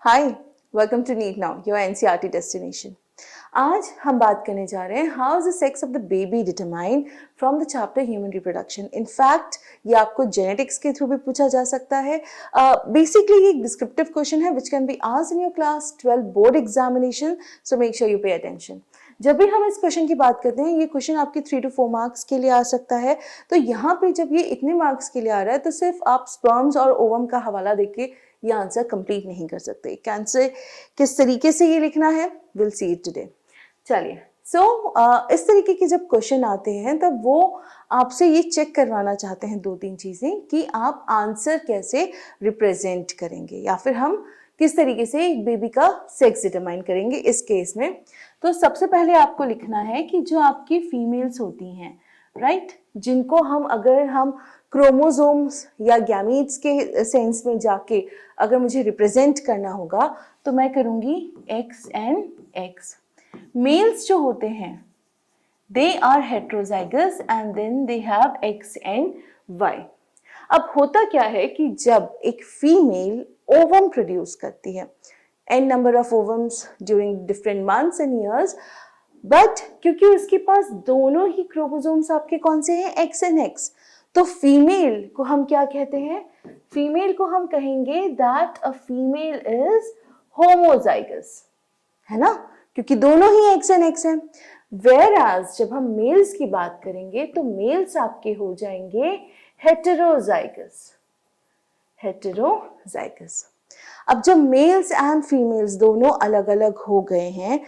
Hi, welcome to NEET now, your NCERT destination. आज हम बात करने जा रहे हैं how is the sex of the baby determined from the chapter human reproduction. In fact ये आपको जेनेटिक्स के थ्रू भी पूछा जा सकता है। बेसिकली ये एक डिस्क्रिप्टिव क्वेश्चन है which can be asked in your class 12 board examination, so make sure you pay attention. जब भी हम इस क्वेश्चन की बात करते हैं, ये क्वेश्चन आपके 3 to 4 मार्क्स के लिए आ सकता है। तो यहाँ पे जब ये इतने मार्क्स के लिए आ रहा है तो सिर्फ आप स्पर्म्स और ओवम का हवाला देके ये आंसर कंप्लीट नहीं कर सकते। कैंसर किस तरीके से ये लिखना है, विल सी इट टुडे। चलिए, इस तरीके के जब क्वेश्चन आते हैं तब वो आपसे ये चेक करवाना चाहते हैं 2-3 चीजें कि आप आंसर कैसे रिप्रेजेंट करेंगे या फिर हम किस तरीके से एक बेबी का सेक्स डिटरमाइन करेंगे इस केस में। तो सबसे पहले आपको लिखना है कि जो आपकी फीमेल्स होती हैं, राइट, जिनको अगर हम क्रोमोसोम्स या गैमीट्स के सेंस में जाके अगर मुझे रिप्रेजेंट करना होगा तो मैं करूंगी एक्स एंड एक्स। मेल्स जो होते हैं they are heterozygous and then they have X and Y. अब होता क्या है कि जब एक फीमेल ओवम प्रोड्यूस करती है, n number of ovums during different months and years, but क्योंकि उसके पास दोनों ही क्रोमोसोम्स आपके कौन से हैं, एक्स एंड एक्स, तो फीमेल को हम क्या कहते हैं, फीमेल को हम कहेंगे that a female is homozygous, है ना, क्योंकि दोनों ही एक्स एंड एक्स हैं। वेयरएज जब हम मेल्स की बात करेंगे तो मेल्स आपके हो जाएंगे हेटेरोजाइगस, हेटेरोजाइगस। अब जब मेल्स एंड फीमेल्स दोनों अलग अलग हो गए हैं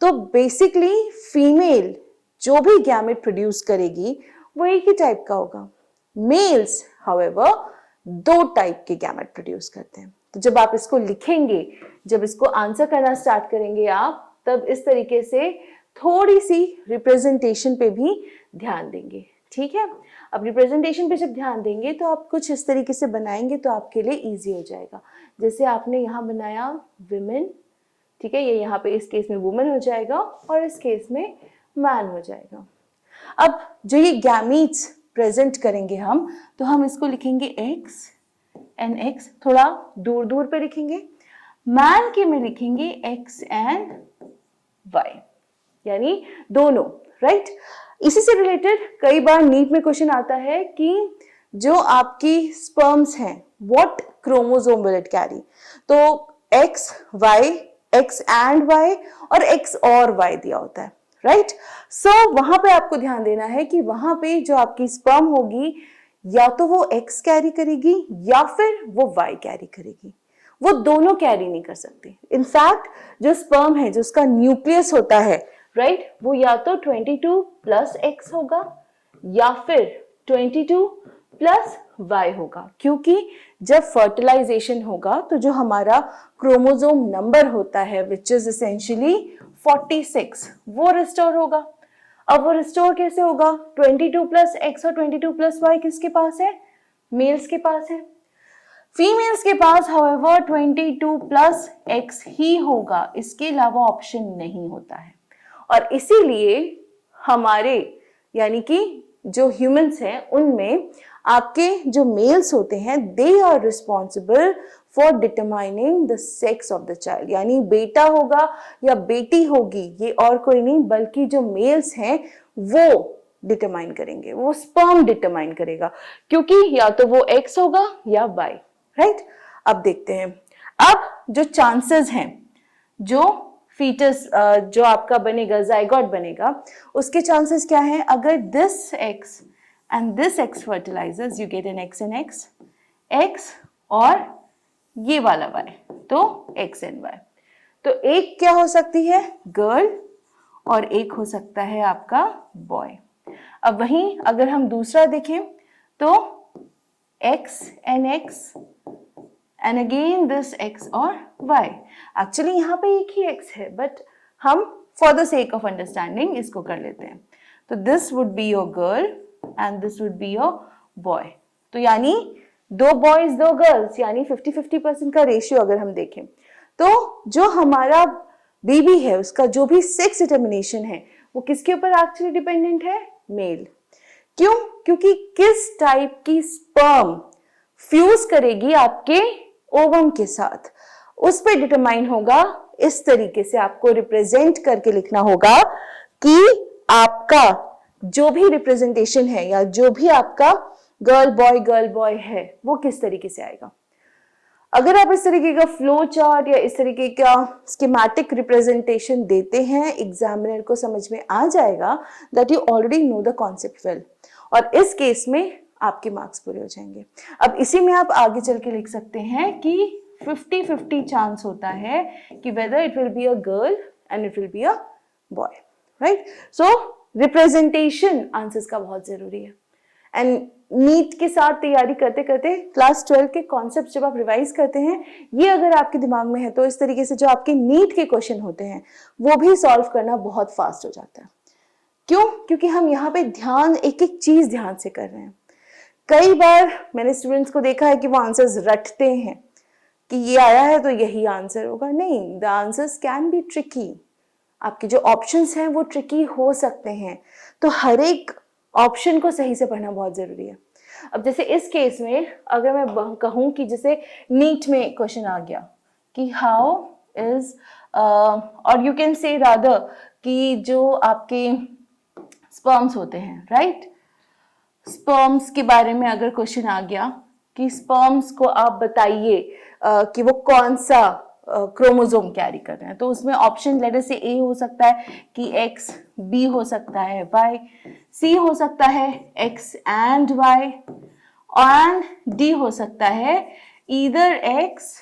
तो बेसिकली फीमेल जो भी गैमेट प्रोड्यूस करेगी वो एक ही टाइप का होगा। मेल्स हाउएवर 2 टाइप के गैमेट प्रोड्यूस करते हैं। तो जब आप इसको लिखेंगे, जब इसको आंसर करना स्टार्ट करेंगे आप, तब इस तरीके से थोड़ी सी रिप्रेजेंटेशन पे भी ध्यान देंगे, ठीक है। अब रिप्रेजेंटेशन पे जब ध्यान देंगे तो आप कुछ इस तरीके से बनाएंगे तो आपके लिए इजी हो जाएगा। जैसे आपने यहाँ बनाया विमेन, ठीक है, ये यहाँ पे इस केस में वुमेन हो जाएगा और इस केस में मैन हो जाएगा। अब जो ये गैमीट्स प्रेजेंट करेंगे हम, तो हम इसको लिखेंगे एक्स एंड एक्स, थोड़ा दूर दूर पे लिखेंगे। मैन के में लिखेंगे एक्स एंड वाई, यानी दोनों, राइट। इसी से रिलेटेड कई बार नीट में क्वेश्चन आता है कि जो आपकी स्पर्म्स हैं what chromosome will it carry, तो X Y, X and Y और एक्स और वाई दिया होता है, राइट। सो वहां पे आपको ध्यान देना है कि वहां पे जो आपकी स्पर्म होगी या तो वो एक्स कैरी करेगी या फिर वो वाई कैरी करेगी, वो दोनों कैरी नहीं कर सकती। इनफैक्ट जो स्पर्म है, जो उसका न्यूक्लियस होता है, राइट, वो या तो 22 प्लस एक्स होगा या फिर 22 प्लस वाई होगा, क्योंकि जब फर्टिलाइजेशन होगा तो जो हमारा क्रोमोसोम नंबर होता है विच इज एसेंशियली 46, वो रिस्टोर होगा। अब वो रिस्टोर कैसे होगा, 22 प्लस एक्स और 22 प्लस वाई किसके पास है, मेल्स के पास है। फीमेल्स के पास हाउएवर 22 प्लस एक्स ही होगा, इसके अलावा ऑप्शन नहीं होता है। और इसीलिए हमारे यानी कि जो ह्यूमंस हैं उनमें आपके जो मेल्स होते हैं they are responsible for determining the sex of the child, यानी बेटा होगा या बेटी होगी ये और कोई नहीं बल्कि जो मेल्स हैं वो डिटरमाइन करेंगे, वो स्पर्म डिटरमाइन करेगा, क्योंकि या तो वो एक्स होगा या वाई, राइट। अब देखते हैं, अब जो चांसेस हैं, जो फीटस जो आपका बनेगा, जाइगोट बनेगा, उसके चांसेस क्या हैं, अगर this X and this X fertilisers you get an X and X, X और ये वाला वाई, तो एक्स एंड वाई। तो एक क्या हो सकती है, गर्ल, और एक हो सकता है आपका बॉय। अब वहीं अगर हम दूसरा देखें तो x and x and again this x और y, एक्चुअली यहाँ पे एक ही x है बट हम for the sake of understanding इसको कर लेते हैं। तो this would be your girl and this would be your boy. तो यानी 2 बॉयज 2 गर्ल्स, यानी 50-50% का रेशियो अगर हम देखें तो जो हमारा बेबी है उसका जो भी सेक्स डिटर्मिनेशन है वो किसके ऊपर एक्चुअली डिपेंडेंट है, मेल। क्यों, क्योंकि किस टाइप की स्पर्म फ्यूज करेगी आपके ओवम के साथ, उस पे डिटरमाइन होगा। इस तरीके से आपको रिप्रेजेंट करके लिखना होगा कि आपका जो भी रिप्रेजेंटेशन है या जो भी आपका गर्ल बॉय है वो किस तरीके से आएगा। अगर आप इस तरीके का फ्लो चार्ट या इस तरीके का स्कीमेटिक रिप्रेजेंटेशन देते हैं, एग्जामिनर को समझ में आ जाएगा that you already know the concept well, और इस केस में आपके मार्क्स पूरे हो जाएंगे। अब इसी में आप आगे चल के लिख सकते हैं कि 50-50 चांस होता है कि whether it will be a girl and it will be a boy, right. So representation answers का बहुत जरूरी है। एंड नीट के साथ तैयारी करते करते क्लास 12 के कॉन्सेप्ट जब आप रिवाइज करते हैं, ये अगर आपके दिमाग में है तो इस तरीके से जो आपके नीट के क्वेश्चन होते हैं वो भी सॉल्व करना बहुत फास्ट हो जाता है। क्यों? क्योंकि हम यहाँ पे ध्यान एक एक चीज ध्यान से कर रहे हैं। कई बार मैंने स्टूडेंट्स को देखा है कि वो आंसर्स रटते हैं कि ये आया है तो यही आंसर होगा। नहीं, the answers can be tricky. आपके जो ऑप्शंस हैं वो ट्रिकी हो सकते हैं, तो हर एक ऑप्शन को सही से पढ़ना बहुत जरूरी है। अब जैसे इस केस में अगर मैं कहूं कि जैसे नीट में क्वेश्चन आ गया कि हाउ इज और यू कैन से रादर कि जो आपके स्पर्म्स होते हैं, राइट, स्पर्म्स के बारे में अगर क्वेश्चन आ गया कि स्पर्म्स को आप बताइए कि वो कौन सा क्रोमोसोम कैरी कर रहे हैं, तो उसमें ऑप्शन लेटर से ए हो सकता है कि एक्स, बी हो सकता है वाई, सी हो सकता है X and Y, and D हो सकता है ईदर एक्स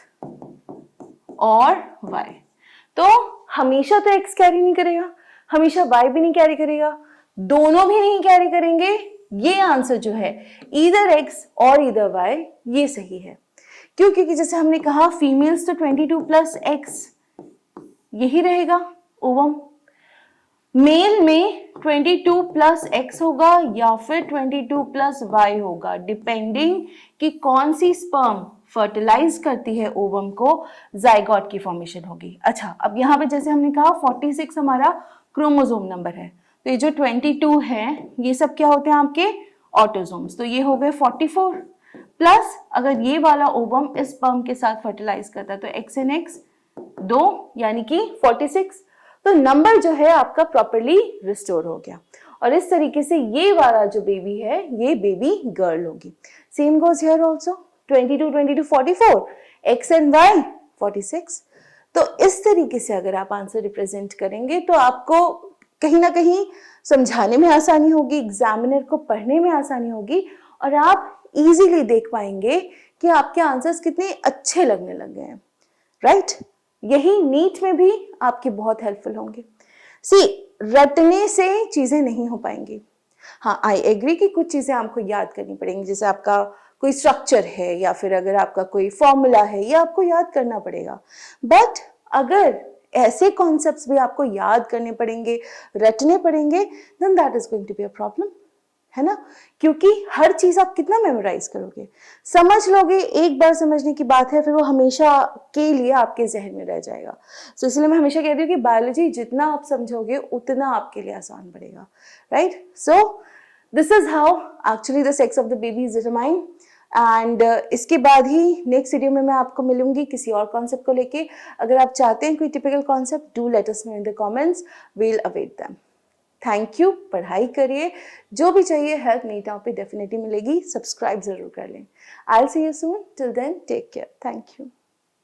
और वाई। तो हमेशा तो एक्स कैरी नहीं करेगा, हमेशा वाई भी नहीं कैरी करेगा, दोनों भी नहीं कैरी करेंगे। ये आंसर जो है ईदर एक्स और ईदर वाई, ये सही है। क्यों? क्योंकि जैसे हमने कहा फीमेल्स तो 22 प्लस एक्स यही रहेगा ओवम, मेल में 22 प्लस एक्स होगा या फिर 22 प्लस वाई होगा, डिपेंडिंग कि कौन सी स्पर्म फर्टिलाइज करती है ओवम को, जाइगोट की फॉर्मेशन होगी। अच्छा, अब यहाँ पे जैसे हमने कहा 46 हमारा क्रोमोसोम नंबर है, तो ये जो 22 है ये सब क्या होते हैं आपके ऑटोसोम्स, तो ये हो गए 44 प्लस अगर ये वाला ओवम इस स्पर्म के साथ फर्टिलाइज करता है तो एक्स एन एक्स 2 यानी कि 46, तो नंबर जो है आपका प्रॉपर्ली रिस्टोर हो गया। और इस तरीके से ये वाला जो बेबी है ये बेबी गर्ल होगी। Same goes here also 22 22 44 X and Y 46। तो इस तरीके से अगर आप आंसर रिप्रेजेंट करेंगे तो आपको कहीं ना कहीं समझाने में आसानी होगी, एग्जामिनर को पढ़ने में आसानी होगी, और आप इजीली देख पाएंगे कि आपके आंसर्स कितने अच्छे लगने लग गए हैं, राइट। यही नीट में भी आपके बहुत हेल्पफुल होंगे। सी, रटने से चीजें नहीं हो पाएंगी। हाँ, आई एग्री कि कुछ चीजें आपको याद करनी पड़ेंगी, जैसे आपका कोई स्ट्रक्चर है या फिर अगर आपका कोई फॉर्मूला है ये आपको याद करना पड़ेगा। बट अगर ऐसे कॉन्सेप्ट्स भी आपको याद करने पड़ेंगे, रटने पड़ेंगे, then that is going to be a problem, है ना। क्योंकि हर चीज आप कितना मेमोराइज करोगे, समझ लोगे, एक बार समझने की बात है, फिर वो हमेशा के लिए आपके जहन में रह जाएगा। सो इसलिए मैं हमेशा कहती हूँ कि बायोलॉजी जितना आप समझोगे उतना आपके लिए आसान पड़ेगा, right. So this is how actually the sex of the baby is determined. And इसके बाद ही नेक्स्ट वीडियो में मैं आपको मिलूंगी किसी और कॉन्सेप्ट को लेके। अगर आप चाहते हैं कोई typical concept, do let us know in the comments, we'll await them. Thank you, पढ़ाई करिए, जो भी चाहिए हेल्प नीटा पे डेफिनेटली मिलेगी, सब्सक्राइब जरूर कर लें। I will see you soon, till then take care, thank you.